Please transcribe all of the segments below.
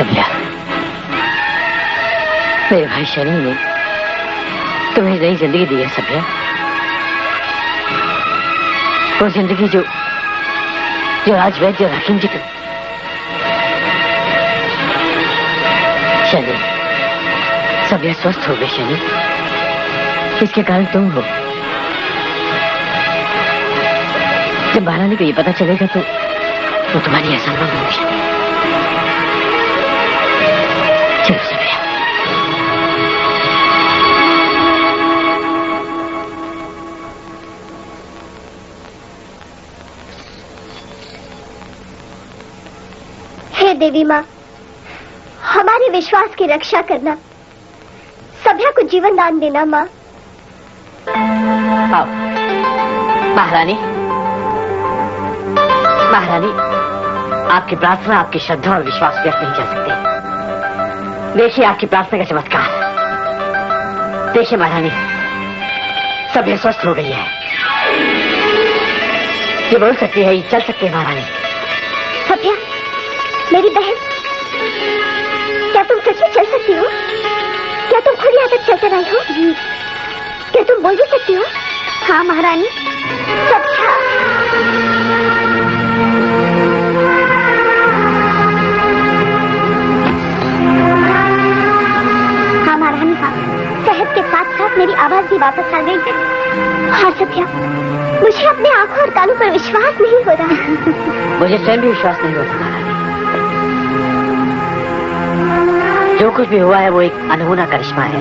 सभ्या, मेरे भाई शनि ने तुम्हें नई जिंदगी दी है सभ्या। वो जिंदगी जो आज वैद्य और हकीम जी तुम। शनि, सभ्या स्वस्थ हो गए शनि, इसके कारण तुम हो। जब महारानी को ये पता चलेगा तो वो तुम्हारी एहसान होगी शनि। चलो सभ्या। हे देवी माँ, हमारे विश्वास की रक्षा करना, सभ्या को जीवन दान देना माँ। आओ महारानी। महारानी, आपकी प्रार्थना, आपकी श्रद्धा और विश्वास व्यक्त नहीं जा सकते। देखिए आपकी प्रार्थना का चमत्कार। देखिए महारानी, सभ्या स्वस्थ हो गई है। ये बोल सकती है, ये चल सकती है महारानी। सभ्या, मेरी बहन, क्या तुम सच में चल सकती हो? क्या तुम खुद यहाँ तक चलकर आई हो? क्या तुम बोल भी सकती हो? हाँ महारानी। सभ्या, हाँ महारानी, हाँ। सेहत के साथ साथ मेरी आवाज भी वापस आ गई है। हाँ सभ्या, मुझे अपने आंखों और कानों पर विश्वास नहीं हो रहा। मुझे स्वयं भी विश्वास नहीं होता महारानी। जो कुछ भी हुआ है वो एक अनहोना करिश्मा है,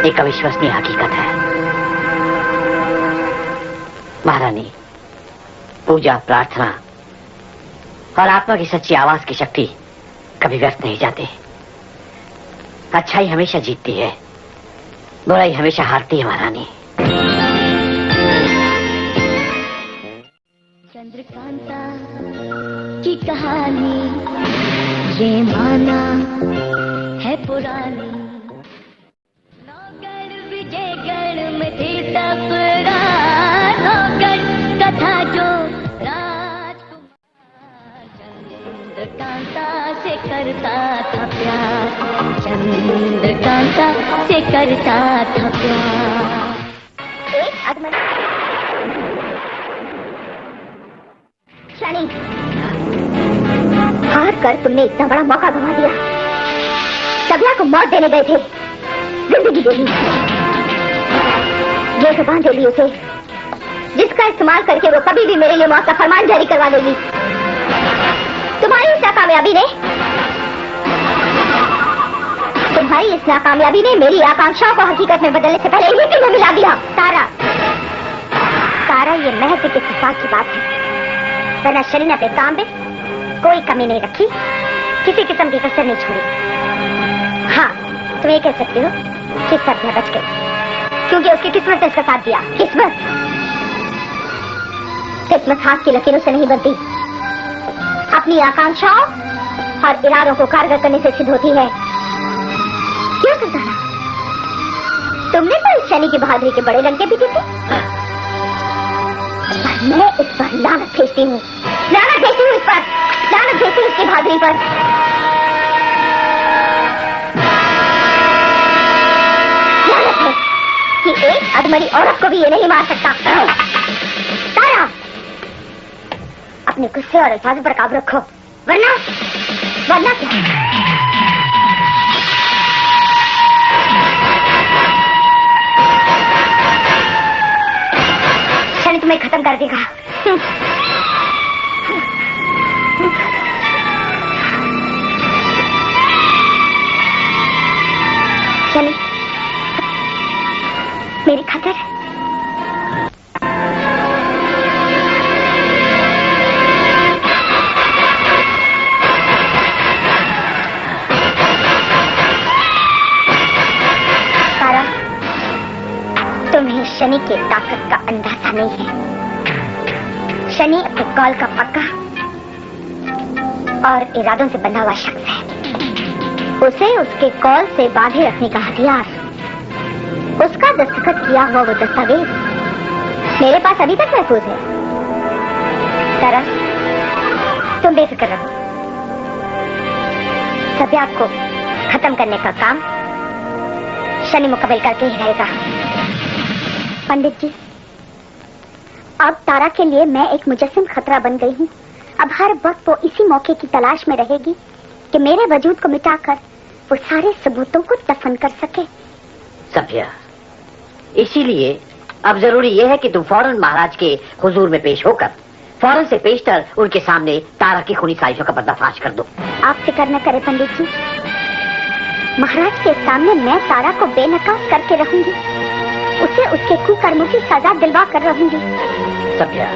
एक अविश्वसनीय हकीकत है। महारानी, पूजा, प्रार्थना और आत्मा की सच्ची आवाज की शक्ति कभी व्यर्थ नहीं जाते। अच्छाई हमेशा जीतती है, बुराई हमेशा हारती है महारानी। चंद्रकांता की कहानी ये माना है पुरानी। नौगढ़ विजयगढ़ में थी तकरार, नौगढ़ कथा जो राजकुमार चंद्रकांता से करता था प्यार, चंद्रकांता से करता था प्यार। शनि, हार कर तुमने इतना बड़ा मौका गंवा दिया। सभ्या को मौत देने गए थे, जिंदगी दे दी। ये जुबान दे ली उसे, जिसका इस्तेमाल करके वो कभी भी मेरे लिए मौत का फरमान जारी करवा देगी। तुम्हारी इस नाकामयाबी ने मेरी आकांक्षाओं को हकीकत में बदलने से पहले इसी में मिला दिया। तारा, ये महज एक इत्तेफाक की बात है, वरना शनि ने अपने काम में कोई कमी नहीं रखी, किसी किस्म की कसर नहीं छोड़ी। हाँ, तुम ये कह सकते हो कि सभ्या बच गई, क्योंकि उसकी किस्मत ने उसका साथ दिया। किस्मत हाथ की लकीरों से नहीं बनती, अपनी आकांक्षाओं और इरादों को कारगर करने से सिद्ध होती है। क्यों संताना, तुमने तो इस शनि की बहादुरी के बड़े लंके भी थे। मैं इस पर लानत भेजती हूँ, इस पर लानत भेजती हूँ, इसकी बहादुरी पर। लानत है कि एक अधमरी औरत को भी ये नहीं मार सकता। तारा, अपने गुस्से और अल्फाजों पर काबू रखो, वरना क्या? शनि तुम्हें खत्म कर देगा। शनि, मेरी खातिर तारा, तुम्हें शनि की ताकत का अंदाजा नहीं है। शनि अपने कॉल का पक्का और इरादों से बंधा हुआ शख्स है। उसे उसके कॉल से बांधे रखने का हथियार, उसका दस्तखत किया हुआ वो दस्तावेज मेरे पास अभी तक महफूज है। तारा, तुम बेफिक्र रहो, सभ्या को खत्म करने का काम शनि मुकम्मल करके ही रहेगा। पंडित जी, अब तारा के लिए मैं एक मुजस्सिम खतरा बन गई हूँ। अब हर वक्त वो इसी मौके की तलाश में रहेगी कि मेरे वजूद को मिटाकर वो सारे सबूतों को दफन कर सके। सभ्या, इसीलिए अब जरूरी यह है कि तुम फौरन महाराज के हुजूर में पेश होकर फौरन से पेशतर उनके सामने तारा की खूनी साजिशों का पर्दाफाश कर दो। आप फिक्र न करें पंडित जी, महाराज के सामने मैं तारा को बेनकाब करके रहूंगी, उसे उसके कुकर्मों की सजा दिलवा कर रहूंगी। सभ्या,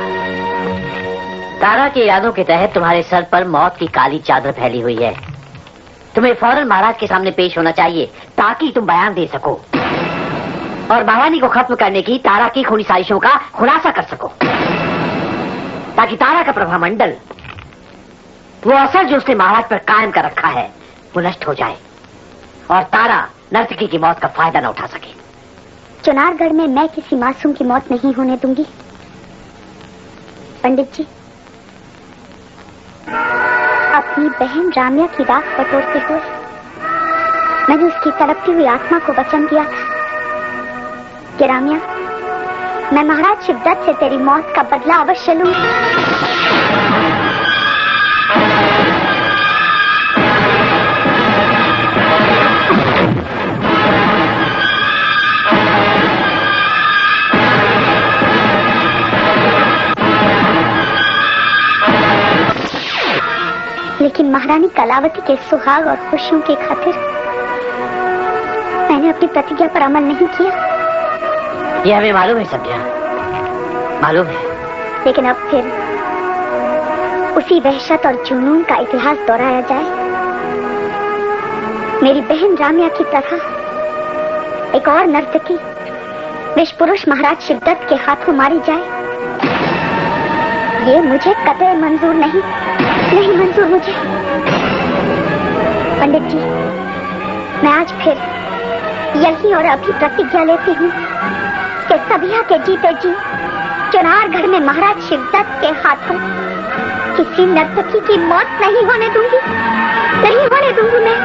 तारा के इरादों के तहत तुम्हारे सर पर मौत की काली चादर फैली हुई है। तुम्हें फौरन महाराज के सामने पेश होना चाहिए ताकि तुम बयान दे सको और भवानी को खत्म करने की तारा की खूनी साजिशों का खुलासा कर सको, ताकि तारा का प्रभामंडल, वो असर जो उसने महाराज पर कायम कर रखा है, वो नष्ट हो जाए और तारा नर्तकी की मौत का फायदा न उठा सके। चुनारगढ़ में मैं किसी मासूम की मौत नहीं होने दूंगी। पंडित जी, अपनी बहन रामिया की राख बटोरते हुए मैंने उसकी तड़पती हुई आत्मा को वचन दिया था कि रामिया, मैं महाराज शिवदत्त से तेरी मौत का बदला अवश्य लूंगी। लेकिन महारानी कलावती के सुहाग और खुशियों की खातिर मैंने अपनी प्रतिज्ञा पर अमल नहीं किया। यह हमें मालूम है सभ्या, मालूम है। लेकिन अब फिर उसी वहशत और जुनून का इतिहास दोहराया जाए, मेरी बहन रामिया की तरह एक और नर्तकी विष पुरुष महाराज शिवदत्त के हाथों मारी जाए, ये मुझे कतई मंजूर नहीं मंजूर मुझे। पंडित जी, मैं आज फिर यही और अभी प्रतिज्ञा लेती हूँ कि सभ्या के जीते जी चुनारगढ़ में महाराज शिवदत्त के हाथों किसी नर्तकी की मौत नहीं होने दूंगी, नहीं होने दूंगी मैं।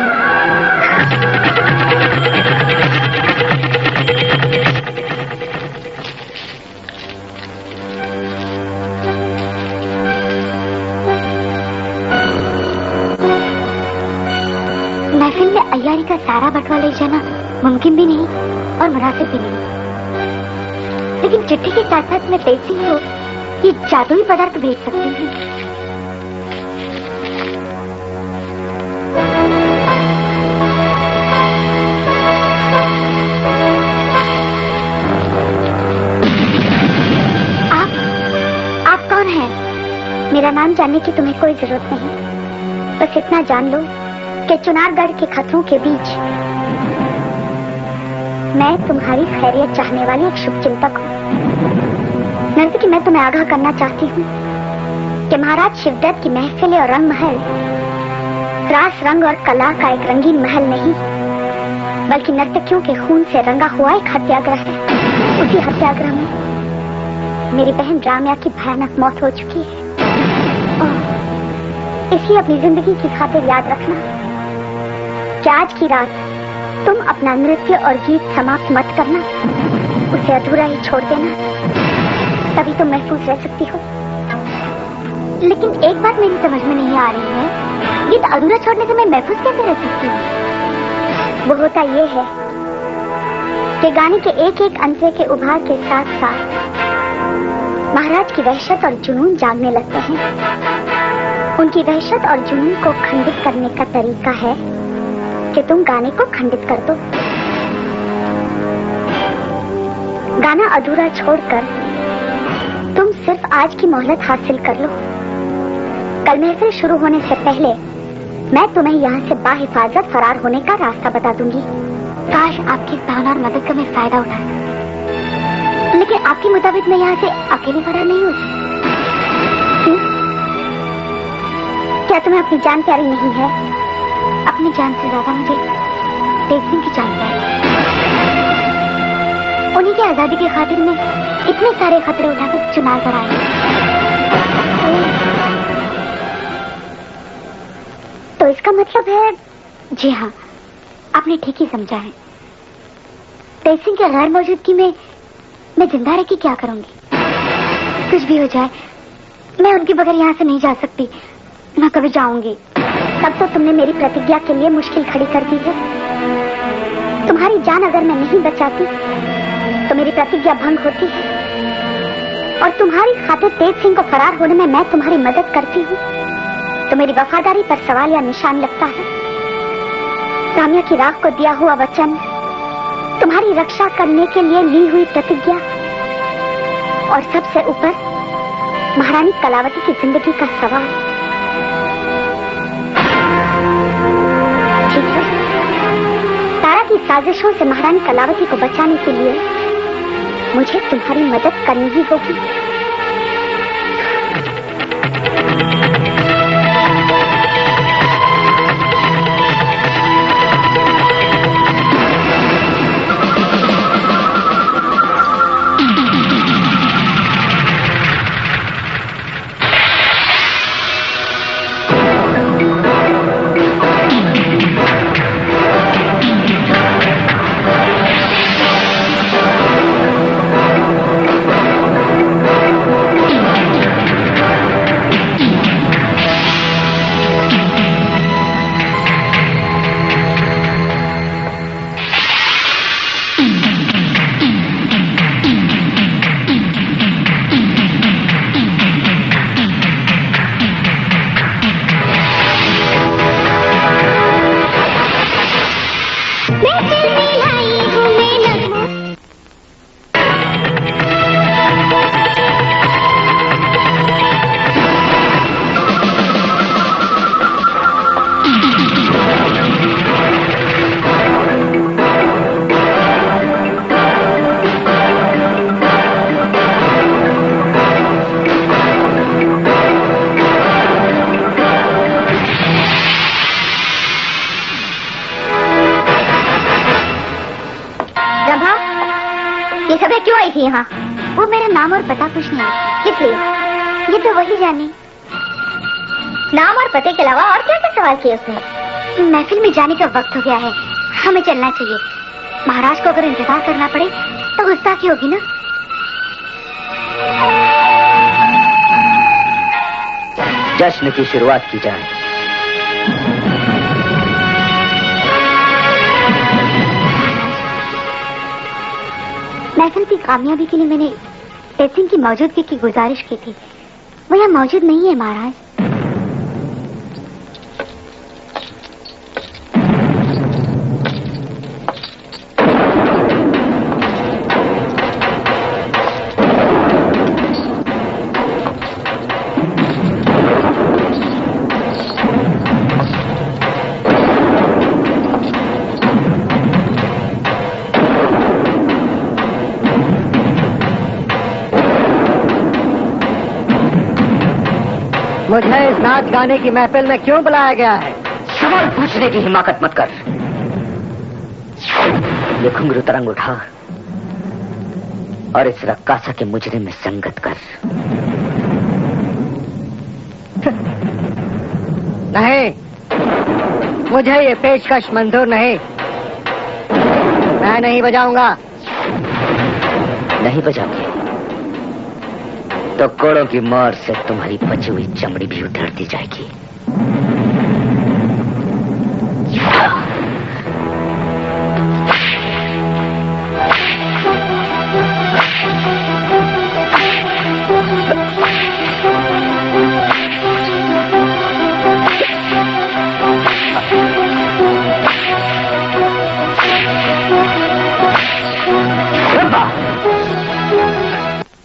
महफिल में अय्यारी का सारा बंटवा ले जाना मुमकिन भी नहीं और मुनासिब भी नहीं, लेकिन चिट्ठी के साथ साथ मैं तेजी को ये जादुई पदार्थ भेज सकती हूँ। आप कौन हैं? मेरा नाम जानने की तुम्हें कोई जरूरत नहीं, बस इतना जान लो कि चुनारगढ़ के खतरों के बीच मैं तुम्हारी खैरियत चाहने वाली एक शुभचिंतक हूँ। नर्तकी, मैं तुम्हें आगाह करना चाहती हूँ कि महाराज शिवदत्त की महफिल और रंग महल रास रंग और कला का एक रंगीन महल नहीं, बल्कि नर्तकियों के खून से रंगा हुआ एक हत्याग्रह है। उसी हत्याग्रह में मेरी बहन रामिया की भयानक मौत हो चुकी है। इसलिए अपनी जिंदगी की खातिर याद रखना कि आज की रात तुम अपना नृत्य और गीत समाप्त मत करना, उसे अधूरा ही छोड़ देना, तभी तुम महफूज रह सकती हो। लेकिन एक बात मेरी समझ में नहीं आ रही है, गीत अधूरा छोड़ने से मैं महफूज कैसे रह सकती हूँ? वो होता ये है कि गाने के एक एक अंतरे के उभार के साथ साथ महाराज की वहशत और जुनून जागने लगते हैं। उनकी वहशत और जुनून को खंडित करने का तरीका है कि तुम गाने को खंडित कर दो। गाना अधूरा छोड़कर तुम सिर्फ आज की मोहलत हासिल कर लो। कल महफिल शुरू होने से पहले मैं तुम्हें यहाँ से बाहिफाजत फरार होने का रास्ता बता दूंगी। काश आपकी भावना और मदद का मैं फायदा उठा, लेकिन आपके मुताबिक मैं यहाँ से अकेले फरार नहीं हो सकती। क्या तुम्हें अपनी जान प्यारी नहीं है? अपनी जान से ज्यादा मुझे तेज सिंह की जान प्यारी। उन्हीं की आजादी की खातिर में इतने सारे खतरे उठाकर चुनारगढ़ आए। तो इसका मतलब है जी हाँ, आपने ठीक ही समझा है। तेज सिंह की गैर मौजूदगी में मैं जिंदा रह के क्या करूंगी? कुछ भी हो जाए, मैं उनके बगैर यहाँ से नहीं जा सकती, न कभी जाऊंगी। तब तो तुमने मेरी प्रतिज्ञा के लिए मुश्किल खड़ी कर दी है। तुम्हारी जान अगर मैं नहीं बचाती तो मेरी प्रतिज्ञा भंग होती है, और तुम्हारी खातिर तेज सिंह को फरार होने में मैं तुम्हारी मदद करती हूँ तो मेरी वफादारी पर सवाल या निशान लगता है। रामिया की राख को दिया हुआ वचन, तुम्हारी रक्षा करने के लिए ली हुई प्रतिज्ञा, और सबसे ऊपर महारानी कलावती की जिंदगी का सवाल। ठीक है, तारा की साजिशों से महारानी कलावती को बचाने के लिए मुझे तुम्हारी मदद करनी ही होगी। यहाँ वो मेरा नाम और पता पूछने आई, इसलिए ये तो वही जाने। नाम और पते के अलावा और क्या क्या सवाल किए उसने? महफिल में जाने का वक्त हो गया है, हमें चलना चाहिए। महाराज को अगर इंतजार करना पड़े तो गुस्ताखी होगी ना। जश्न की शुरुआत की जाए। महफिल की कामयाबी के लिए मैंने तेज सिंह की मौजूदगी की गुजारिश की थी। वो यहाँ मौजूद नहीं है महाराज। मुझे इस नाच गाने की महफिल में क्यों बुलाया गया है? सवाल पूछने की हिमाकत मत कर। ये घुंघरू तरंग उठा और इस रक्कासा के मुजरिम में संगत कर। नहीं, मुझे ये पेशकश मंजूर नहीं। मैं नहीं बजाऊंगा। नहीं बजाओगे तो कोड़ों की मार से तुम्हारी बची हुई चमड़ी भी उधेड़ दी जाएगी।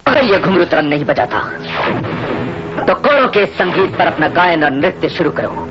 अगर ये घुंघरू तरंग नहीं बजाता तो कोड़ों के संगीत पर अपना गायन और नृत्य शुरू करो।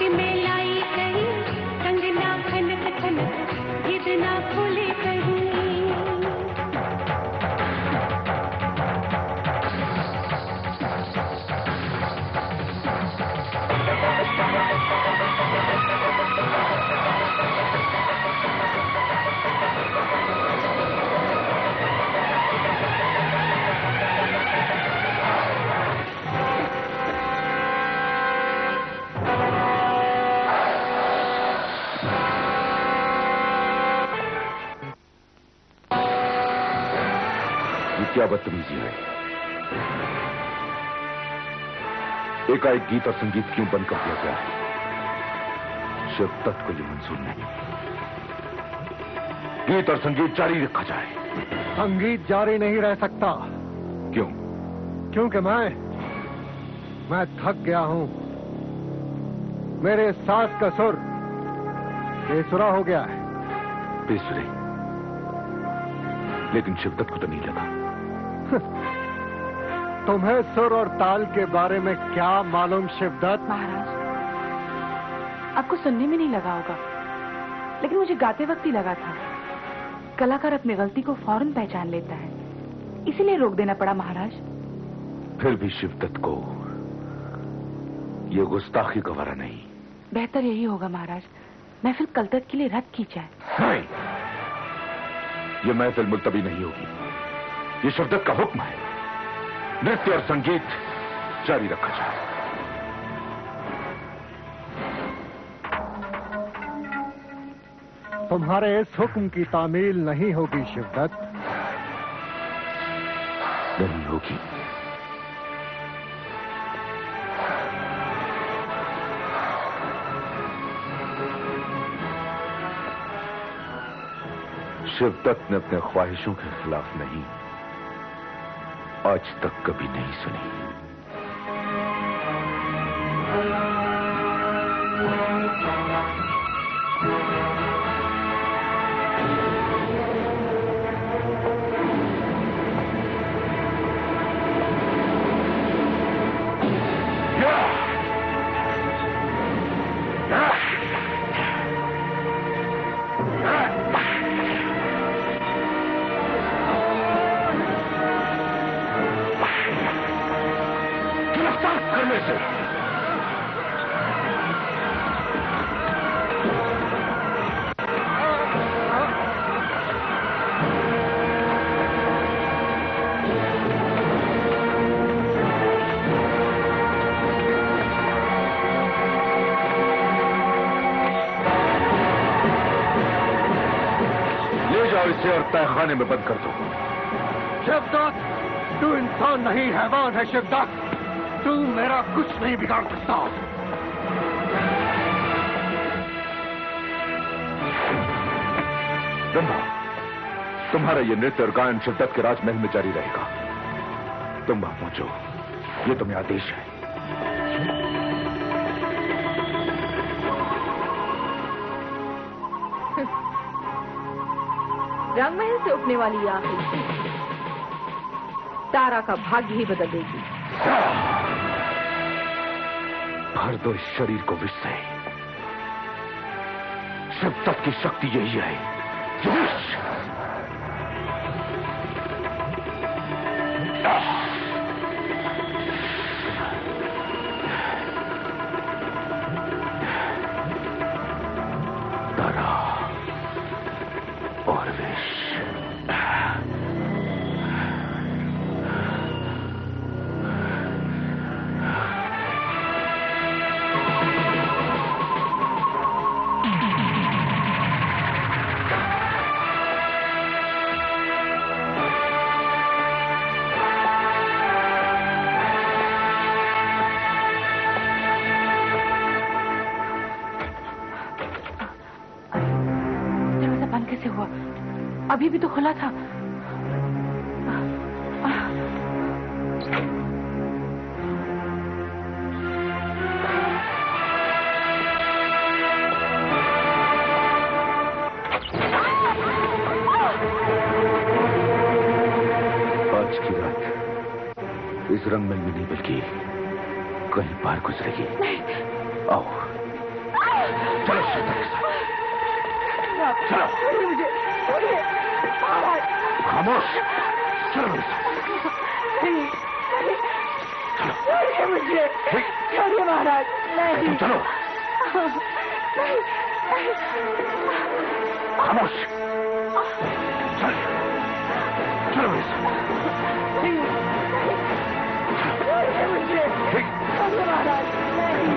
हाथ में लाई कहीं कंगना खनक खनक जिद ना खुले कहीं। क्या बदतमीजी है? एकाएक गीत और संगीत क्यों बंद कर दिया गया है? शिवदत्त को यह मंजूर नहीं। गीत और संगीत जारी रखा जाए। संगीत जारी नहीं रह सकता। क्यों? क्योंकि मैं थक गया हूं। मेरे सांस का सुर बेसुरा हो गया है। बेसुरे? लेकिन शिवदत्त को तो नहीं लगा। तुम्हें सुर और ताल के बारे में क्या मालूम शिवदत्त? महाराज, आपको सुनने में नहीं लगा होगा, लेकिन मुझे गाते वक्त ही लगा था। कलाकार अपनी गलती को फौरन पहचान लेता है, इसीलिए रोक देना पड़ा महाराज। फिर भी शिवदत्त को यह गुस्ताखी गवारा नहीं। बेहतर यही होगा महाराज, महफिल कल तक के लिए रद्द की जाए। नहीं, यह महफिल मुलतवी नहीं होगी। ये शिवदत्त का हुक्म है। नृत्य और संगीत जारी रखा जाए। तुम्हारे इस हुक्म की तामील नहीं होगी शिवदत्त। नहीं होगी। शिवदत्त ने अपने ख्वाहिशों के खिलाफ नहीं, आज तक कभी नहीं सुनी। और तहखाने में बंद कर दो। शिवदत्त, तू इंसान नहीं हैवान है। शिवदत्त, तू मेरा कुछ नहीं बिगाड़ सकता। ब्रह्मा, तुम्हारा ये नृत्य और गायन शिवदत्त के राजमहल में जारी रहेगा। तुम वहां पहुंचो, ये तुम्हें आदेश है। रंगमहल से उठने वाली आखिरी तारा का भाग्य ही बदल देगी। भर दो इस शरीर को विष से। शिवदत्त की शक्ति यही है, विष। तारा और विष। कैसे हुआ? अभी भी तो खुला था। आज की रात इस रंगमहल में नहीं बल्कि कहीं बाहर गुजरेगी। आओ। चलो शिवदत्त के साथ। चलो। खामोश। चलो मेरे साथ। मुझे छोड़िए महाराज। नहीं चलो। खामोश। चल। चलो मेरे साथ। मुझे छोड़िए महाराज।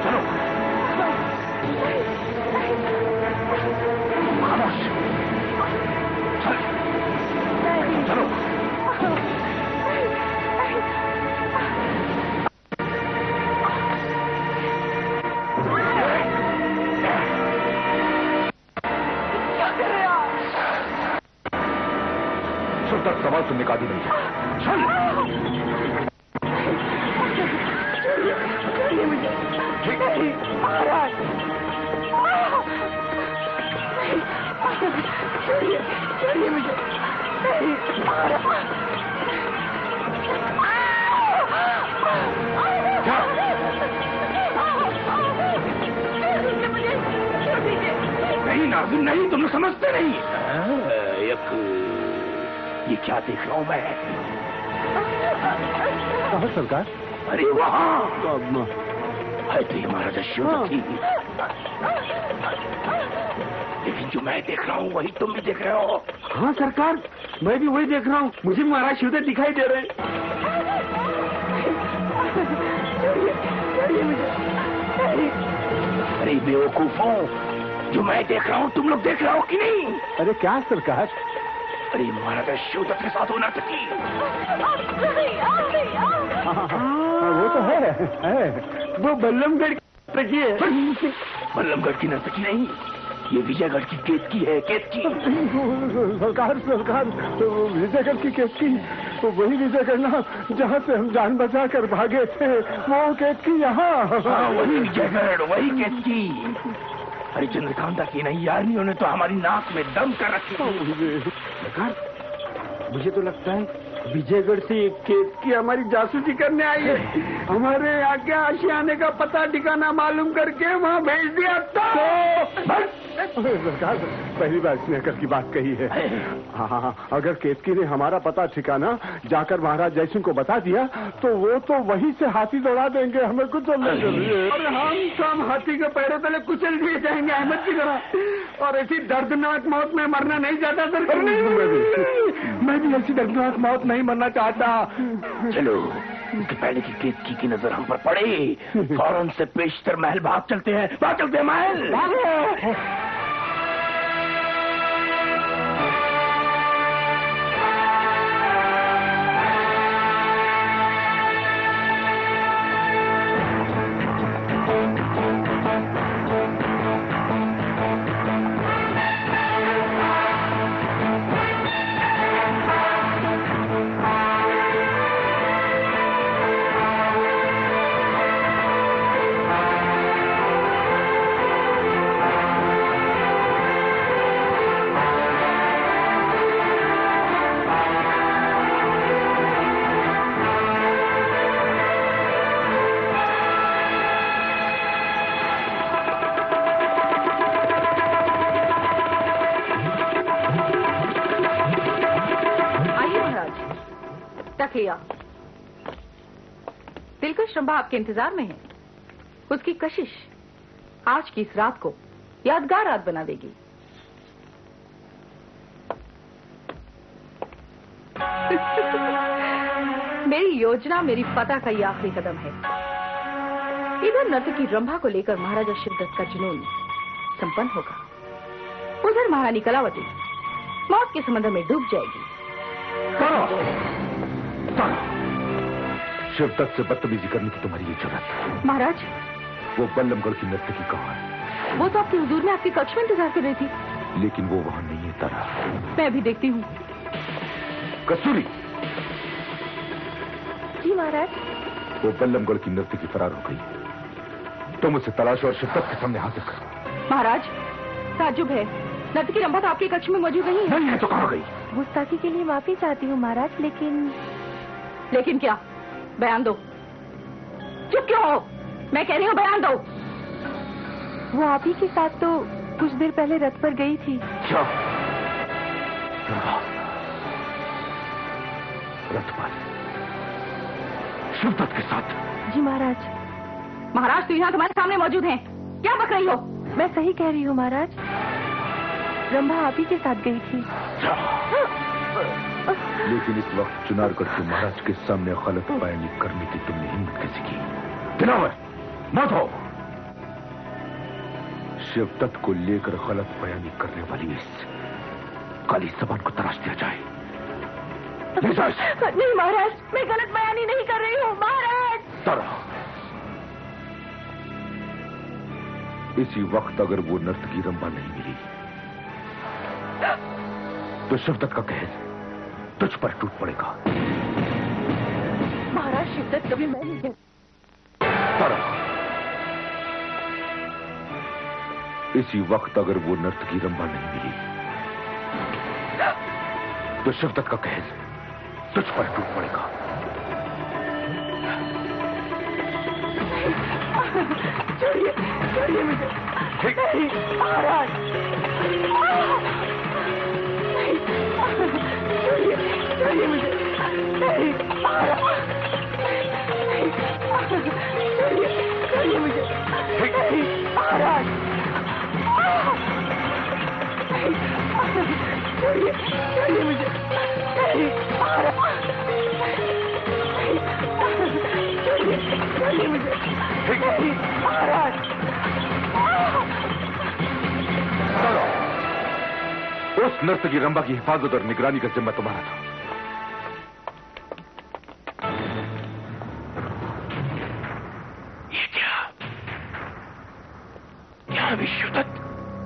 चलो। खामोश। चल। चलो। शिवदत्त सवाल सुनने का आदि नहीं है। चल। नहीं नाज़िम नहीं, तुम समझते नहीं। ये क्या देख रहा हूं मैं? कहाँ सरकार? अरे वहां है तो ये महाराजा शिवदत्त ही। लेकिन जो मैं देख रहा हूँ वही तुम भी देख रहे हो। हाँ सरकार, मैं भी वही देख रहा हूँ। मुझे महाराज शिवदत्त दिखाई दे रहे हैं। अरे बेवकूफों, जो मैं देख रहा हूँ तुम लोग देख रहे हो कि नहीं? अरे क्या सरकार? अरे महाराजा शिवदत्त के साथ होना सकी। वो तो है। वो बल्लमगढ़ की है। बल्लमगढ़ की नर्तकी नहीं, ये विजयगढ़ की केतकी है। केतकी। सरकार विजयगढ़ की केतकी, वही विजयगढ़ ना जहाँ से हम जान बचा कर भागे थे, वो केतकी यहाँ। वही विजयगढ़, वही केतकी। अरे चंद्रकांता की नहीं यारनियों ने तो हमारी नाक में दम कर रखी। सरकार, मुझे तो लगता है विजयगढ़ से एक केतकी हमारी जासूसी करने आई है। हमारे यहाँ के आशियाने का पता ठिकाना मालूम करके वहाँ भेज दिया। तो सरकार, पहली बार इसने अकल की बात कही है। हाँ, अगर केतकी ने हमारा पता ठिकाना जाकर महाराज जयसिंह को बता दिया तो वो तो वहीं से हाथी दौड़ा देंगे, हमें कुचल देंगे। और हम हाथी के पैरों तले कुचल दिए जाएंगे अहमद की तरह। और ऐसी दर्दनाक मौत में मरना नहीं चाहता सरकार। मैं भी ऐसी दर्दनाक मौत नहीं मरना चाहता। चलो, इसके पहले की केतकी की नजर हम पर पड़े, फौरन से पेशतर महल भाग चलते हैं। महल। दिलकश रंभा आपके इंतजार में है। उसकी कशिश आज की इस रात को यादगार रात बना देगी। मेरी योजना, मेरी फतह का ये आखिरी कदम है। इधर नर्तकी रंभा को लेकर महाराजा शिवदत्त का जुनून संपन्न होगा, उधर महारानी कलावती मौत के समंदर में डूब जाएगी। शिवदत्त से बदतमीजी करने की तुम्हारी ये जरूरत। महाराज, वो बल्लमगढ़ की नर्तकी कहाँ है? वो तो आपकी हुजूर में आपके कक्ष में इंतजार कर रही थी। लेकिन वो वहां नहीं है तारा। मैं अभी देखती हूँ। कस्तूरी। जी महाराज। वो बल्लमगढ़ की नर्तकी फरार हो गई। तुम उसे तलाशो और शिवदत्त के सामने हाजिर करो। महाराज, ताज्जुब है, नर्तकी रंभा तो आपके कक्ष में मौजूद नहीं है। नहीं है तो कहाँ गई? गुस्ताखी के लिए माफी चाहती हूँ महाराज, लेकिन क्या? बयान दो। चुप क्यों हो? मैं कह रही हूँ बयान दो। वो आप ही के साथ तो कुछ देर पहले रथ पर गई थी। क्या? रथ पर शिवदत्त के साथ? जी महाराज। महाराज तो यहाँ तुम्हारे सामने मौजूद हैं। क्या बक रही हो? मैं सही कह रही हूँ महाराज, रंभा आप ही के साथ गई थी। लेकिन इस वक्त चुनारगढ़ के महाराज के सामने गलत बयानी करने की तुमने हिम्मत कैसे की? दिलावर, मत हो। शिवदत्त को लेकर गलत बयानी करने वाली इस काली जबान को तराश दिया जाए। नहीं महाराज, मैं गलत बयानी नहीं कर रही हूँ महाराज। तारा, इसी वक्त अगर वो नर्तकी रंभा नहीं मिली तो शिवदत्त का कहर तुझ पर टूट पड़ेगा। महाराज, शिवदत्त कभी मैं नहीं कहती। तारा, इसी वक्त अगर वो नर्तकी रंभा नहीं मिली तो शिवदत्त का कहर तुझ पर टूट पड़ेगा। छोड़िए, छोड़िए मुझे। नहीं, महाराज। छोड़िए, छोड़िए मुझे। नहीं, महाराज। छोड़िए, छोड़िए मुझे। नहीं, महाराज। छोड़िए, छोड़िए मुझे। नहीं, महाराज। छोड़िए, छोड़िए मुझे। नहीं, महाराज। उस नर्तकी रंभा की हिफाजत और निगरानी का जिम्मा तुम्हारा था। ये क्या? यहाँ भी शिवदत्त,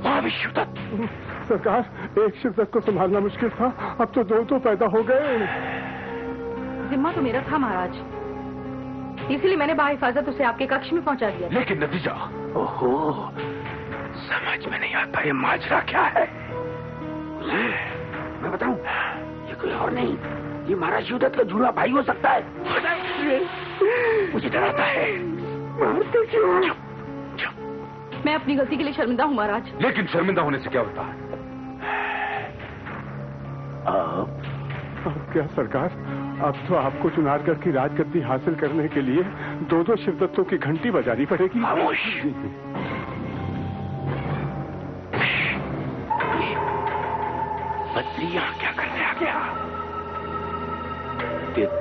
वहां भी शिवदत्त। सरकार, एक शिवदत्त को संभालना मुश्किल था, अब तो दो पैदा हो गए। जिम्मा तो मेरा था महाराज, इसलिए मैंने बाहिफाजत उसे आपके कक्ष में पहुंचा दिया। लेकिन नतीजा? ओहो, समझ में नहीं आता ये माजरा क्या है। मैं बताऊं, ये कोई और नहीं, ये महाराज शिवदत्त का जुड़वा भाई हो सकता है। मुझे डराता है। मारते क्यों? मैं अपनी गलती के लिए शर्मिंदा हूँ महाराज। लेकिन शर्मिंदा होने से क्या होता है? अब क्या सरकार, अब तो आपको चुनारगढ़ की राजगद्दी हासिल करने के लिए दो शिवदत्तों की घंटी बजानी पड़ेगी। खामोश। बद्री यहाँ क्या करने आ गया? एक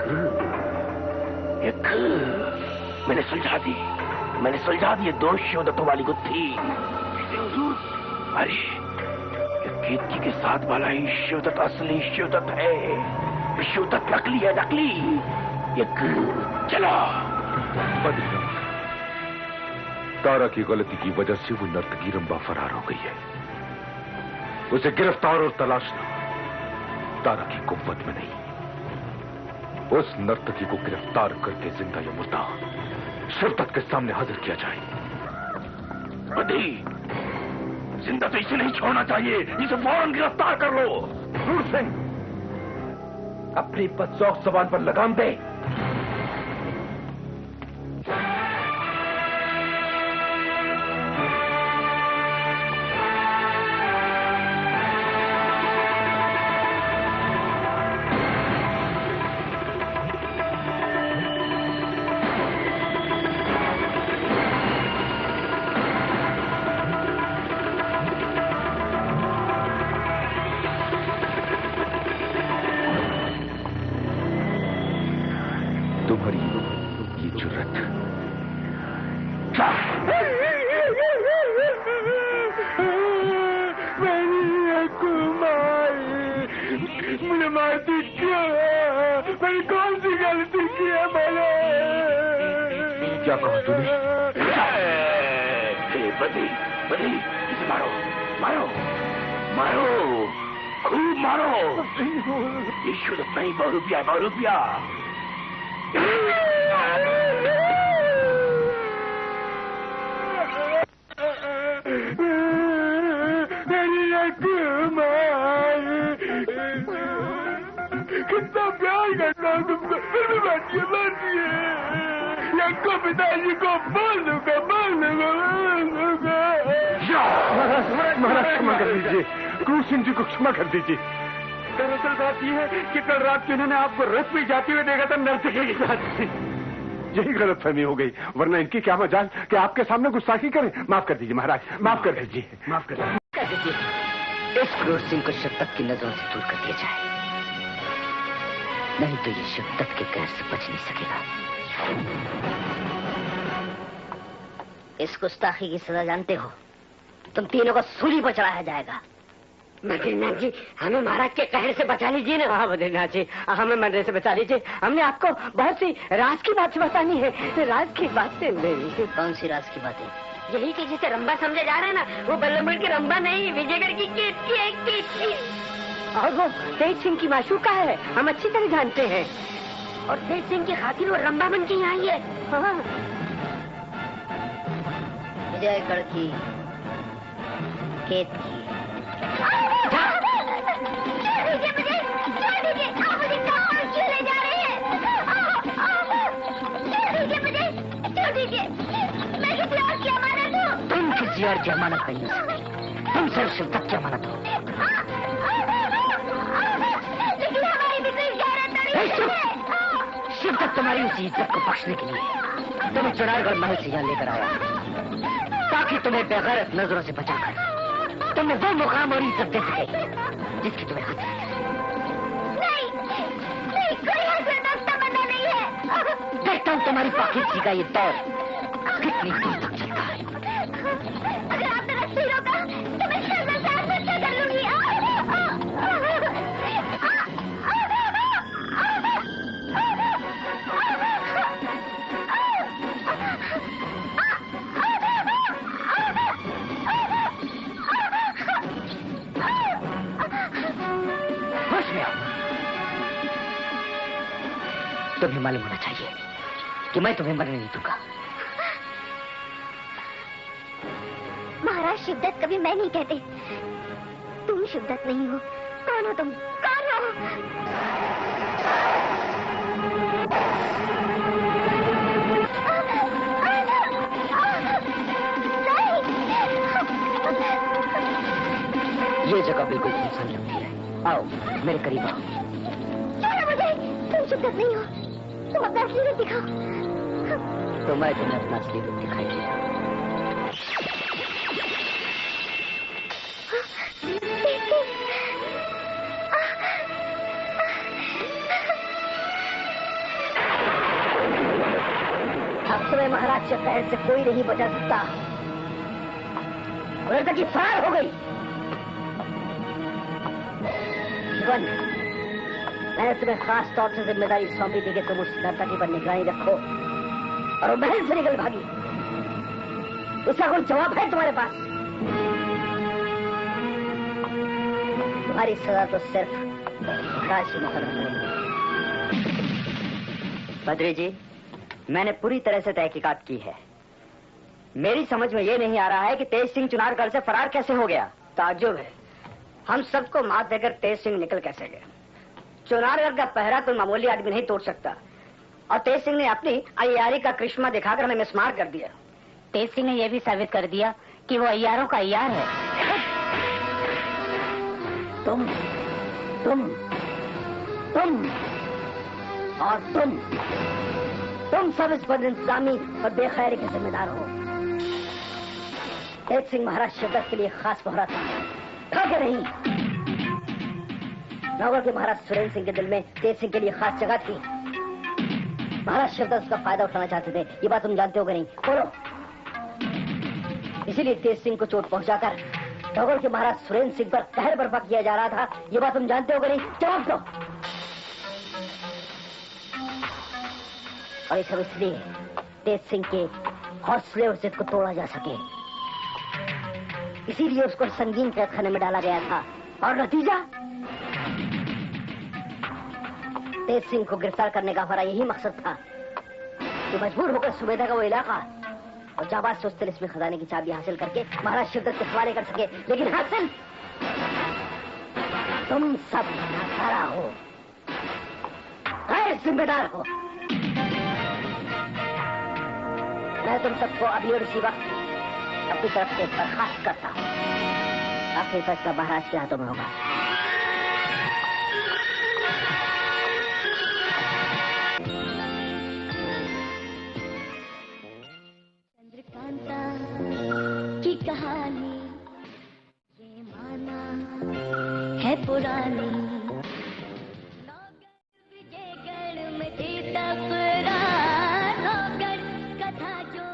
मैंने सुलझा दी दो शिवदत्तों वाली गुत्थी। अरे, ये केतकी के साथ वाला ही शिवदत्त असली शिवदत्त है। शिवदत्त नकली है, नकली। एक चला। तारा की गलती की वजह से वो नर्तकी रंभा फरार हो गई है। उसे गिरफ्तार और तलाशना तारा की कुव्वत में नहीं। उस नर्तकी को गिरफ्तार करके जिंदा या मुर्दा शिवदत्त के सामने हाजिर किया जाए। बद्री, जिंदा तो इसे नहीं छोड़ना चाहिए, इसे फौरन गिरफ्तार कर लो। क्रूर सिंह, अपनी बदसौख जबान पर लगाम दे। तुम्हारी ये जुर्रत। मुझे मारती क्यों? मैंने कौन सी गलती की है? मैंने क्या कहा तूने? बद्री, बद्री, इसे मारो, मारो, मारो, खूब मारो। ये शिवदत्त नहीं, बहुरूपिया, बहुरूपिया। कितना प्यार करता हूँ तुमको, फिर भी मारिए। या को पिताजी को बोल दूंगा। क्षमा कर दीजिए, क्रूर सिंह जी को क्षमा कर दीजिए। दरअसल बात यह है कि कल रात को इन्होंने आपको रथ में जाते हुए देखा था नर्तकी के साथ। यही गलतफहमी हो गई, वरना इनकी क्या मजाल कि आपके सामने गुस्ताखी करें। माफ कर दीजिए महाराज, माफ कर दीजिए, माफ कर दीजिए। इस क्रूर सिंह को शिवदत्त की नजरों से दूर कर दिया जाए, नहीं तो ये शिवदत्त के कहर से बच नहीं सकेगा। इस गुस्ताखी की सजा जानते हो, तुम तीनों को सूली पर चढ़ाया जाएगा। बद्रीनाथ जी, हमें महाराज के कहर से बचा लीजिए ना। हाँ बद्रीनाथ जी, हमें मरने से बचा लीजिए। हमने आपको बहुत सी राज की बात बतानी है। राज की बातें नहीं। कौन सी राज की बातें? यही कि जिसे रंबा समझे जा रहे हैं ना, वो बल्लभगढ़ की रंबा नहीं, विजयगढ़ की केतकी है, केतकी। और वो तेज सिंह की माशूका है, हम अच्छी तरह जानते हैं। और तेज सिंह की खातिर वो रंबा बन के यहाँ आई है। हाँ। विजयगढ़ की केतकी। तुम किसी और की अमानत नहीं हो सकती, तुम सिर्फ शिवदत्त की अमानत हो। शिवदत्त तुम्हारी उसी इज्जत को बख्शने के लिए तुम्हें चुनारगढ़ महल से यहाँ लेकर आया, ताकि तुम्हें बेगैरत नजरों से बचाकर तुम्हें वो मुकाम और इज्जत दे सके जिसकी तुम्हें हासिल नहीं, कोई हासिल तमन्ना नहीं है। देखता हूँ तुम्हारी पाकिस्तानी का ये दौर कितनी दूर तक चलता है। अगर आपने रस्सी रोका तो मैं शर्मसार से कर लूंगी। तुम्हें मालूम होना चाहिए कि मैं तुम्हें मरने नहीं दूंगा। महाराज, शिवदत्त कभी मैं नहीं कहते। तुम शिवदत्त नहीं हो। कौन हो तुम? कौन हो? ये जगह बिल्कुल सुनसान लगती है। आओ मेरे करीब आओ। छोड़ो मुझे, तुम शिवदत्त नहीं हो। तुम अपना असली रूप दिखाओ। तो मैं तुम्हें अपना असली रूप दिखाई दूंगा। अब तुम्हें महाराज के कहर से कोई नहीं बचा सकता। उधर तक फरार हो गई। मैंने तुम्हें खास तौर से जिम्मेदारी सौंपी थी कि तुम उस नर्तकी पर निगरानी रखो, और वो महल से निकल भागी। उसका कोई जवाब है तुम्हारे पास? तुम्हारी सजा तो सिर्फ काशी मुकर्रर करेंगे। बद्री जी, मैंने पूरी तरह से तहकीकात की है। मेरी समझ में ये नहीं आ रहा है कि तेज सिंह चुनारगढ़ से फरार कैसे हो गया। ताज्जुब है, हम सबको मात देकर तेज सिंह निकल कैसे गया। चुनारगढ़ का पहरा कोई मामूली आदमी नहीं तोड़ सकता, और तेज सिंह ने अपनी अय्यारी का करिश्मा दिखाकर हमें मिसमार कर दिया। तेज सिंह ने यह भी साबित कर दिया कि वो अय्यारों का अय्यार है। तुम और तुम सब इस बदइंतजामी और बेखैरी के जिम्मेदार हो। तेज सिंह महाराज शिवदत्त के लिए खास मोहरा था क्या नहीं? नौगढ़ के महाराज सुरेंद्र सिंह के दिल में तेज सिंह के लिए खास जगह थी। महाराज शिवदत्त उसका फायदा उठाना चाहते थे, ये बात तुम जानते हो कि नहीं? बोलो। इसीलिए तेज सिंह को चोट पहुंचाकर नौगढ़ के महाराज सुरेंद्र सिंह पर कहर बर्पा किया जा रहा था, ये बात तुम जानते हो कि नहीं? जवाब दो। और ये सब इसलिए तेज सिंह के हौसले और जिद को तोड़ा जा सके, इसीलिए उसको संगीन कैदखाने में डाला गया था। और नतीजा, तेज सिंह को गिरफ्तार करने का हमारा यही मकसद था कि मजबूर होकर सुबेदा का वो इलाका और जाबाज से उस तिलिस्मी खजाने की चाबी हासिल करके महाराज शिवदत्त के हवाले कर सके। लेकिन हासिल तुम सब नकारा हो, गैर जिम्मेदार हो। मैं तुम सबको अभी और इसी वक्त अपनी तरफ से बर्खास्त करता हूँ। आखिरी फैसला महाराज के हाथों में होगा। चंद्रकांता की कहानी ये माना है पुरानी, विजयगढ़ में थी तकरार, नौकर कथा जो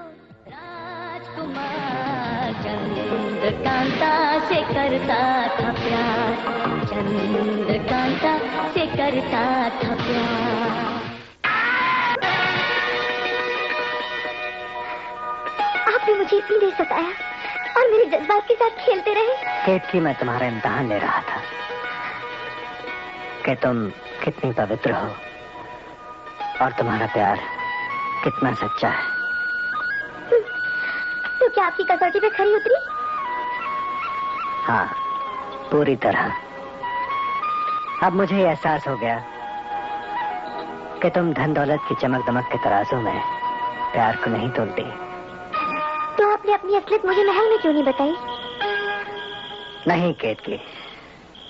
राजकुमार चंद्रकांता से करता था प्यार, चंद्रकांता से करता था प्यार। आपने मुझे इतनी देर सताया और मेरे जज्बात के साथ खेलते रहे। केतकी, मैं तुम्हारा इम्तिहान ले रहा था कि तुम कितनी पवित्र हो और तुम्हारा प्यार कितना सच्चा है। तो क्या आपकी कसौटी पे खरी उतरी? हाँ, पूरी तरह। अब मुझे एहसास हो गया कि तुम धन दौलत की चमक दमक के तराजू में प्यार को नहीं तोलती। तो आपने अपनी असलियत मुझे महल में क्यों नहीं बताई? नहीं केतकी,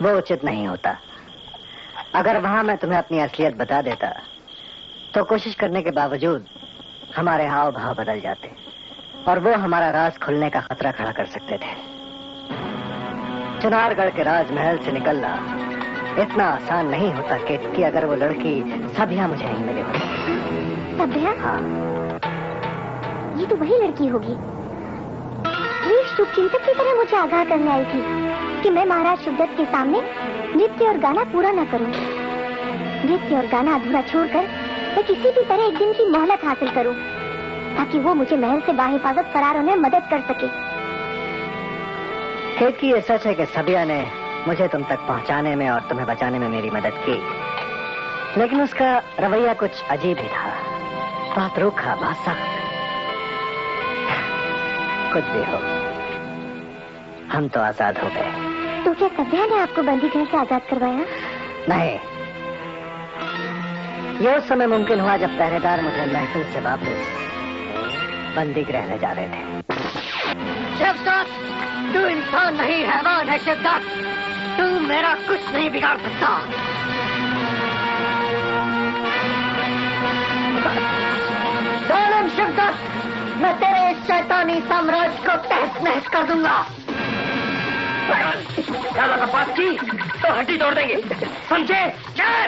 वो उचित नहीं होता। अगर वहां मैं तुम्हें अपनी असलियत बता देता तो कोशिश करने के बावजूद हमारे हाव भाव बदल जाते और वो हमारा राज खुलने का खतरा खड़ा कर सकते थे। चुनारगढ़ के राजमहल से निकलना इतना आसान नहीं होता केतकी, अगर वो लड़की सभ्या मुझे नहीं मिली होती। सभ्या? हाँ, ये तो वही लड़की होगी। वे शुभचिंतक की तरह मुझे आगाह करने आई थी कि मैं महाराज शुभदत्त के सामने नृत्य और गाना पूरा न करूं। नृत्य और गाना अधूरा छोड़कर मैं किसी भी तरह एक दिन की मोहलत हासिल करूं ताकि वो मुझे महल से बाहिफाजत फरार होने में मदद कर सके। केतकी, ये सच है कि सभ्या ने मुझे तुम तक पहुंचाने में और तुम्हें बचाने में मेरी मदद की, लेकिन उसका रवैया कुछ अजीब ही था। बहुत रूखा, बहुत सख्त। कुछ भी हो, हम तो आजाद हो गए। तो क्या सभ्या ने आपको बंदी घर से आजाद करवाया? नहीं, ये उस समय मुमकिन हुआ जब पहरेदार मुझे महफिल से वापस बंदी गृह ले जा रहे थे। शिवदत्त, तू इंसान नहीं, हैवान है। शिवदत्त, तू मेरा कुछ नहीं बिगाड़ सकता। जालिम शिवदत्त, मैं तेरे इस शैतानी साम्राज्य को तहस नहस कर दूंगा। ज्यादा बात की तो हड्डी तोड़ देंगे, समझे? चल।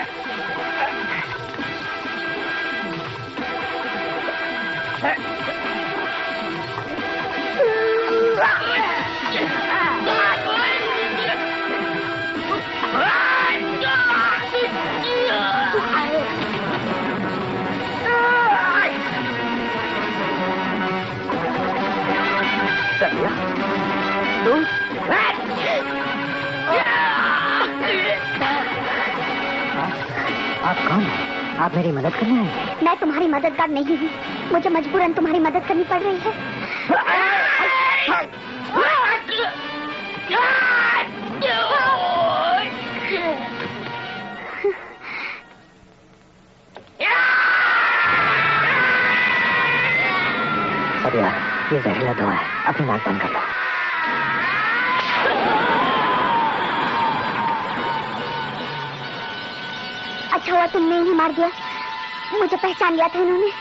सभ्या, तुम? आप कौन हैं? आप मेरी मदद करने आए? मैं तुम्हारी मददगार नहीं हूँ, मुझे मजबूरन तुम्हारी मदद करनी पड़ रही है। सभ्या, ये जहरीला दवा है, अपनी नाक बंद कर लो। अच्छा हुआ तुमने इन्हें मार दिया, मुझे पहचान लिया था इन्होंने।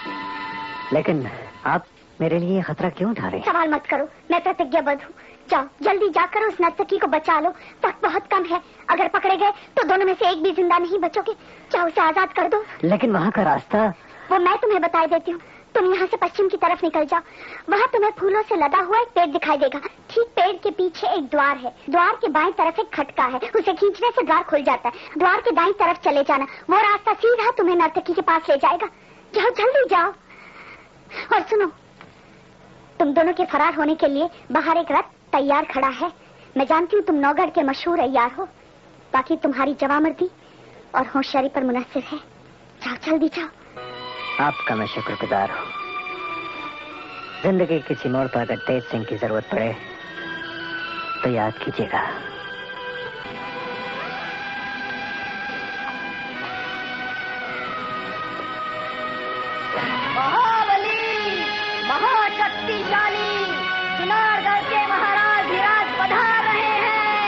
लेकिन आप मेरे लिए खतरा क्यों उठा रहे हैं? सवाल मत करो, मैं प्रतिज्ञाबद्ध हूँ। जाओ, जल्दी जाकर उस नर्तकी को बचा लो, वक्त बहुत कम है। अगर पकड़े गए तो दोनों में से एक भी जिंदा नहीं बचोगे। जाओ, उसे आजाद कर दो। लेकिन वहाँ का रास्ता? वो मैं तुम्हें बता देती हूँ। तुम यहाँ से पश्चिम की तरफ निकल जाओ, वहाँ तुम्हें फूलों से लदा हुआ एक पेड़ दिखाई देगा। ठीक पेड़ के पीछे एक द्वार है, द्वार के बाएं तरफ एक खटका है, उसे खींचने से द्वार खुल जाता है। द्वार के दाईं तरफ चले जाना, वो रास्ता सीधा तुम्हें नर्तकी के पास ले जाएगा। जाओ, जल्दी जाओ। और सुनो, तुम दोनों के फरार होने के लिए बाहर एक रथ तैयार खड़ा है। मैं जानती हूँ तुम नौगढ़ के मशहूर अय्यार हो, बाकी तुम्हारी जवामर्दी और होशियारी पर मुनस्सिर है। जाओ, जल्दी जाओ। आपका मैं शुक्रगुजार हूँ। जिंदगी किसी मोड़ पर अगर तेज सिंह की जरूरत पड़े तो याद कीजिएगा। महाबली, महाशक्तिशाली चुनारगढ़ के महाराज विराज पधार रहे हैं।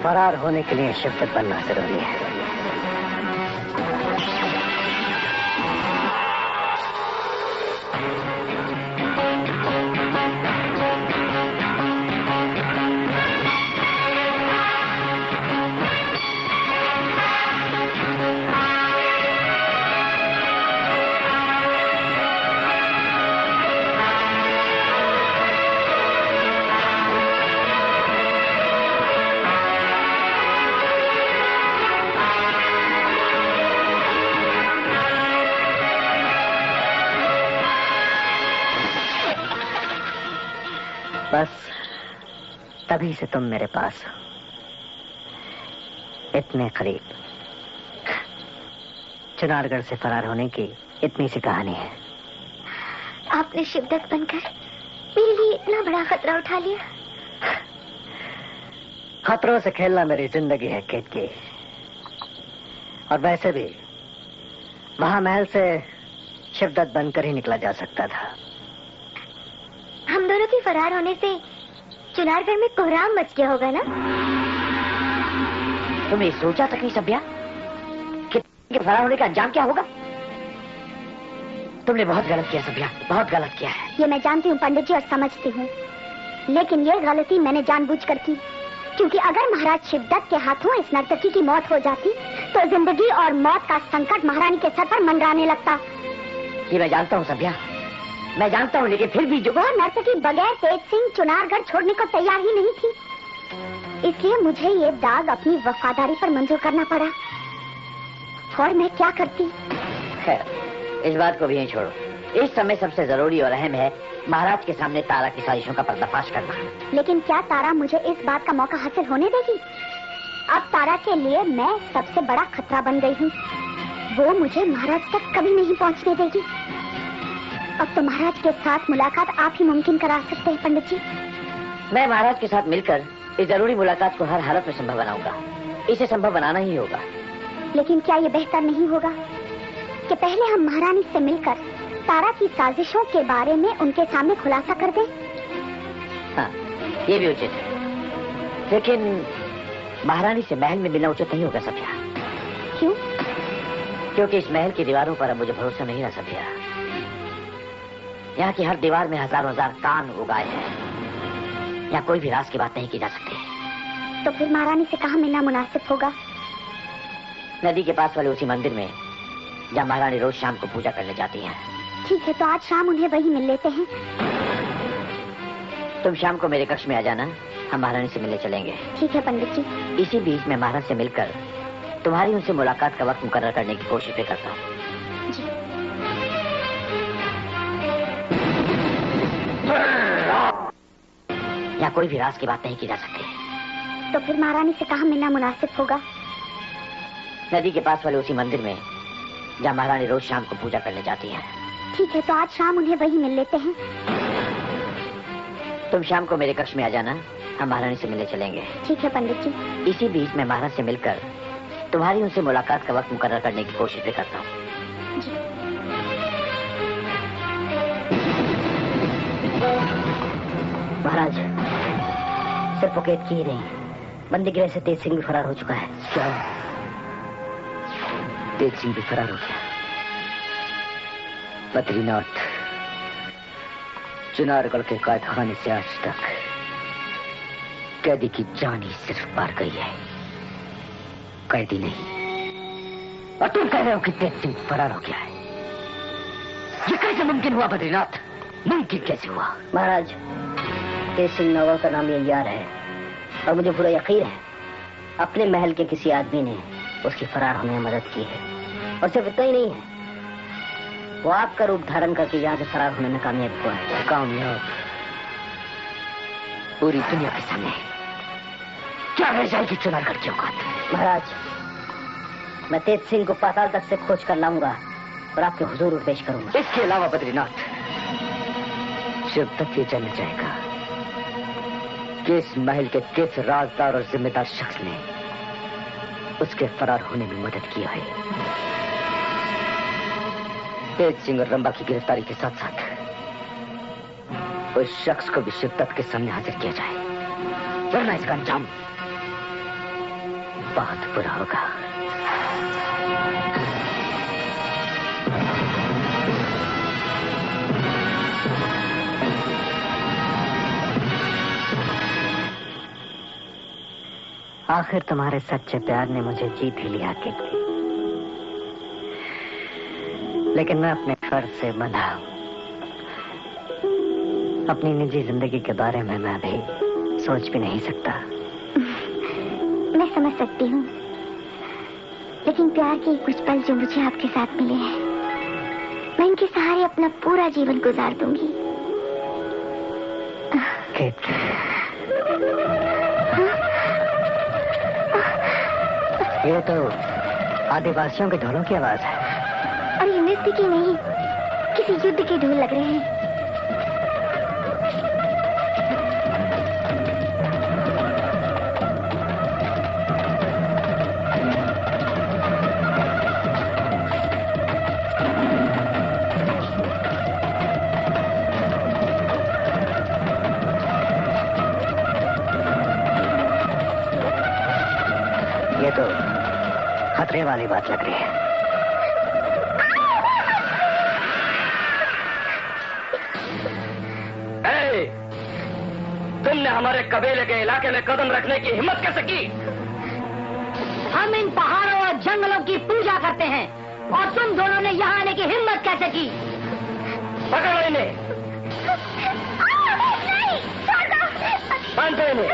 फरार होने के लिए शिद्दत बनना जरूरी है। बस तभी से तुम मेरे पास हो, इतने करीब। चुनारगढ़ से फरार होने की इतनी सी कहानी है। आपने शिवदत्त बनकर मेरे लिए इतना बड़ा खतरा उठा लिया। खतरों से खेलना मेरी जिंदगी है केतकी। और वैसे भी वहां महल से शिवदत्त बनकर ही निकला जा सकता था। हम दोनों के फरार होने से चुनारगढ़ में कोहराम मच गया होगा ना? तुमने सोचा तक नहीं सभ्या कि फरार होने का अंजाम क्या होगा? तुमने बहुत गलत किया सभ्या, बहुत गलत किया है। ये मैं जानती हूँ पंडित जी और समझती हूँ, लेकिन ये गलती मैंने जानबूझकर की, क्योंकि अगर महाराज शिवदत्त के हाथों इस नर्तकी की मौत हो जाती तो जिंदगी और मौत का संकट महारानी के सर पर मंडराने लगता। ये मैं जानता हूँ सभ्या, मैं जानता हूँ, लेकिन फिर भी जो वह नर्तकी बगैर तेज सिंह चुनारगढ़ छोड़ने को तैयार ही नहीं थी, इसलिए मुझे ये दाग अपनी वफादारी पर मंजूर करना पड़ा। और मैं क्या करती? खैर, इस बात को भी यहीं छोड़ो। इस समय सबसे जरूरी और अहम है महाराज के सामने तारा की साजिशों का पर्दाफाश करना। लेकिन क्या तारा मुझे इस बात का मौका हासिल होने देगी? अब तारा के लिए मैं सबसे बड़ा खतरा बन गई हूँ। वो मुझे महाराज तक कभी नहीं पहुँचने देगी। अब तो महाराज के साथ मुलाकात आप ही मुमकिन करा सकते हैं पंडित जी। मैं महाराज के साथ मिलकर इस जरूरी मुलाकात को हर हालत में संभव बनाऊंगा। इसे संभव बनाना ही होगा। लेकिन क्या ये बेहतर नहीं होगा कि पहले हम महारानी से मिलकर तारा की साजिशों के बारे में उनके सामने खुलासा कर दें? हाँ, ये भी उचित है, लेकिन महारानी से महल में मिलना उचित नहीं होगा सभ्या। क्यों? क्योंकि इस महल की दीवारों पर अब मुझे भरोसा नहीं रहा सभ्या। यहाँ की हर दीवार में हजारों हजार कान उगाए हैं। यहाँ कोई भी राज की बात नहीं की जा सकती। तो फिर महारानी से कहाँ मिलना मुनासिब होगा? नदी के पास वाले उसी मंदिर में जहाँ महारानी रोज शाम को पूजा करने जाती हैं। ठीक है, तो आज शाम उन्हें वहीं मिल लेते हैं। तुम शाम को मेरे कक्ष में आ जाना, हम महारानी से मिलने चलेंगे। ठीक है पंडित जी। इसी बीच में महाराज से मिलकर तुम्हारी उनसे मुलाकात का वक्त मुकर्रर करने की कोशिश भी करता हूँ। यहाँ कोई भी राज की बात नहीं की जा सकती। तो फिर महारानी से कहाँ मिलना मुनासिब होगा? नदी के पास वाले उसी मंदिर में जहाँ महारानी रोज शाम को पूजा करने जाती हैं। ठीक है, तो आज शाम उन्हें वहीं मिल लेते हैं। तुम शाम को मेरे कक्ष में आ जाना, हम महारानी से मिलने चलेंगे। ठीक है पंडित जी। इसी बीच में महाराज से मिलकर तुम्हारी उनसे मुलाकात का वक्त मुकर्रर करने की कोशिश भी करता हूँ। महाराज, सिर्फ वो कैद की ही नहीं, बंदी गृह से तेज सिंह भी फरार हो चुका है। क्या? तेज सिंह भी फरार हो गया? बद्रीनाथ, चुनारगढ़ के कैद खाने से आज तक कैदी की जान ही सिर्फ पार गई है, कैदी नहीं। और तुम कह रहे हो कि तेज सिंह फरार हो गया है? ये कैसे मुमकिन हुआ बद्रीनाथ? मुमकिन कैसे हुआ? महाराज, तेज सिंह नौवा का नाम ये यार है, और मुझे पूरा यकीन है अपने महल के किसी आदमी ने उसके फरार होने में मदद की है। और सिर्फ इतना ही नहीं है, वो आपका रूप धारण करके यहाँ से फरार होने में कामयाब हुआ है। कामयाब? पूरी दुनिया के सामने क्या रह जाएगी चुनारगढ़ की औकात? महाराज, मैं तेज सिंह को पाताल तक से खोज कर लाऊंगा और आपके हुजूर पेश करूंगा। इसके अलावा बद्रीनाथ, शिवदत्त ये जानना चाहेगा कि इस महल के किस राजदार और जिम्मेदार शख्स ने उसके फरार होने में मदद की है। तेज सिंह और रंबा की गिरफ्तारी के साथ साथ उस शख्स को भी शिवदत्त के सामने हाजिर किया जाए, वरना इसका अंजाम बहुत बुरा होगा। आखिर तुम्हारे सच्चे प्यार ने मुझे जीत ही लिया कीर्ति, लेकिन मैं अपने फर्ज से बंधा हूं। अपनी निजी जिंदगी के बारे में मैं अभी सोच भी नहीं सकता। मैं समझ सकती हूँ, लेकिन प्यार के कुछ पल जो मुझे आपके साथ मिले हैं, मैं इनके सहारे अपना पूरा जीवन गुजार दूंगी। ये तो आदिवासियों के ढोलों की आवाज है। और ये नृत्य की नहीं, किसी युद्ध के ढोल लग रहे हैं। ये तो खतरे वाली बात लग रही है। तुमने हमारे कबीले के इलाके में कदम रखने की हिम्मत कैसे की? हम इन पहाड़ों और जंगलों की पूजा करते हैं, और तुम दोनों ने यहाँ आने की हिम्मत कैसे की? पकड़ो इन्हें, बांधो इन्हें,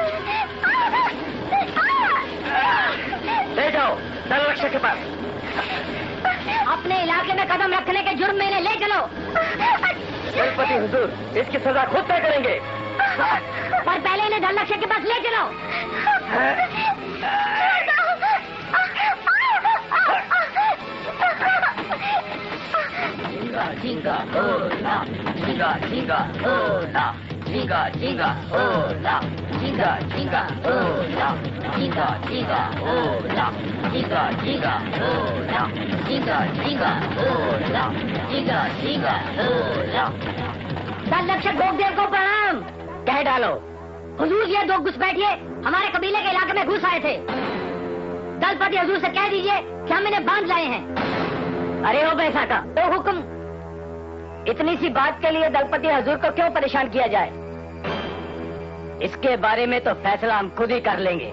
ले जाओ संरक्षक के पास। अपने इलाके में कदम रखने के जुर्म में इन्हें ले चलो। दलपति हुजूर, इसकी सजा खुद तय करेंगे, पर पहले इन्हें धनलक्षक के पास ले चलो। झींगा ओला, झींगा झींगा ओला, झींगा झींगा ओला, झींगा झींगा ओला, झींगा झींगा ओला, झींगा झींगा ओला, झींगा झींगा ओला, झींगा झींगा ओला। धनलक्षक भोगदेव को प्रणाम कह डालो। हुजूर, ये दो घुसपैठिए हमारे कबीले के इलाके में घुस आए थे। दलपति हुजूर से कह दीजिए कि हम इन्हें बांध लाए हैं। अरे हो बैसाखा, तो हुक्म। इतनी सी बात के लिए दलपति हुजूर को क्यों परेशान किया जाए? इसके बारे में तो फैसला हम खुद ही कर लेंगे।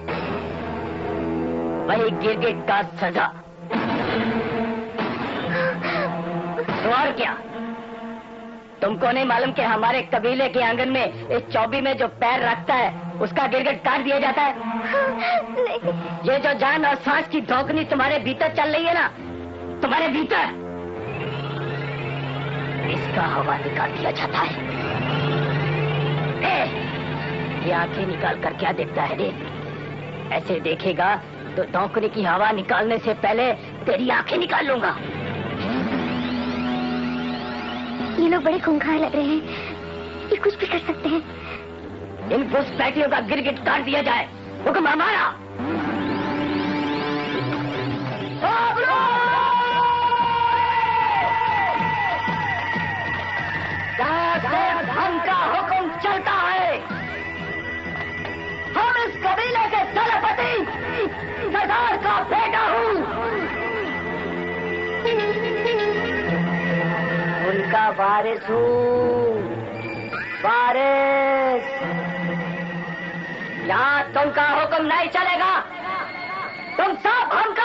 वही गिरगिट का सजा। तो और क्या, तुमको नहीं मालूम कि हमारे कबीले के आंगन में इस चौबी में जो पैर रखता है उसका गिरगिट काट दिया जाता है? ये जो जान और सांस की धोखनी तुम्हारे भीतर चल रही है ना, तुम्हारे भीतर, इसका हवा निकाल दिया जाता है। ये आंखें निकाल कर क्या देखता है रे? ऐसे देखेगा तो धोखनी की हवा निकालने से पहले तेरी आंखें निकाल लूंगा। ये लोग बड़े खूंखार लग रहे हैं, ये कुछ भी कर सकते हैं। इन घुसपैठियों का गिरगिट काट दिया जाए, हुक्म हमारा। हमका हुक्म चलता है। हम इस कबीले के दलपति सरदार का बेटा हूँ। उनका वारिस हूँ, वारिस। यहाँ तुमका हुक्म नहीं चलेगा, तुम सब हमका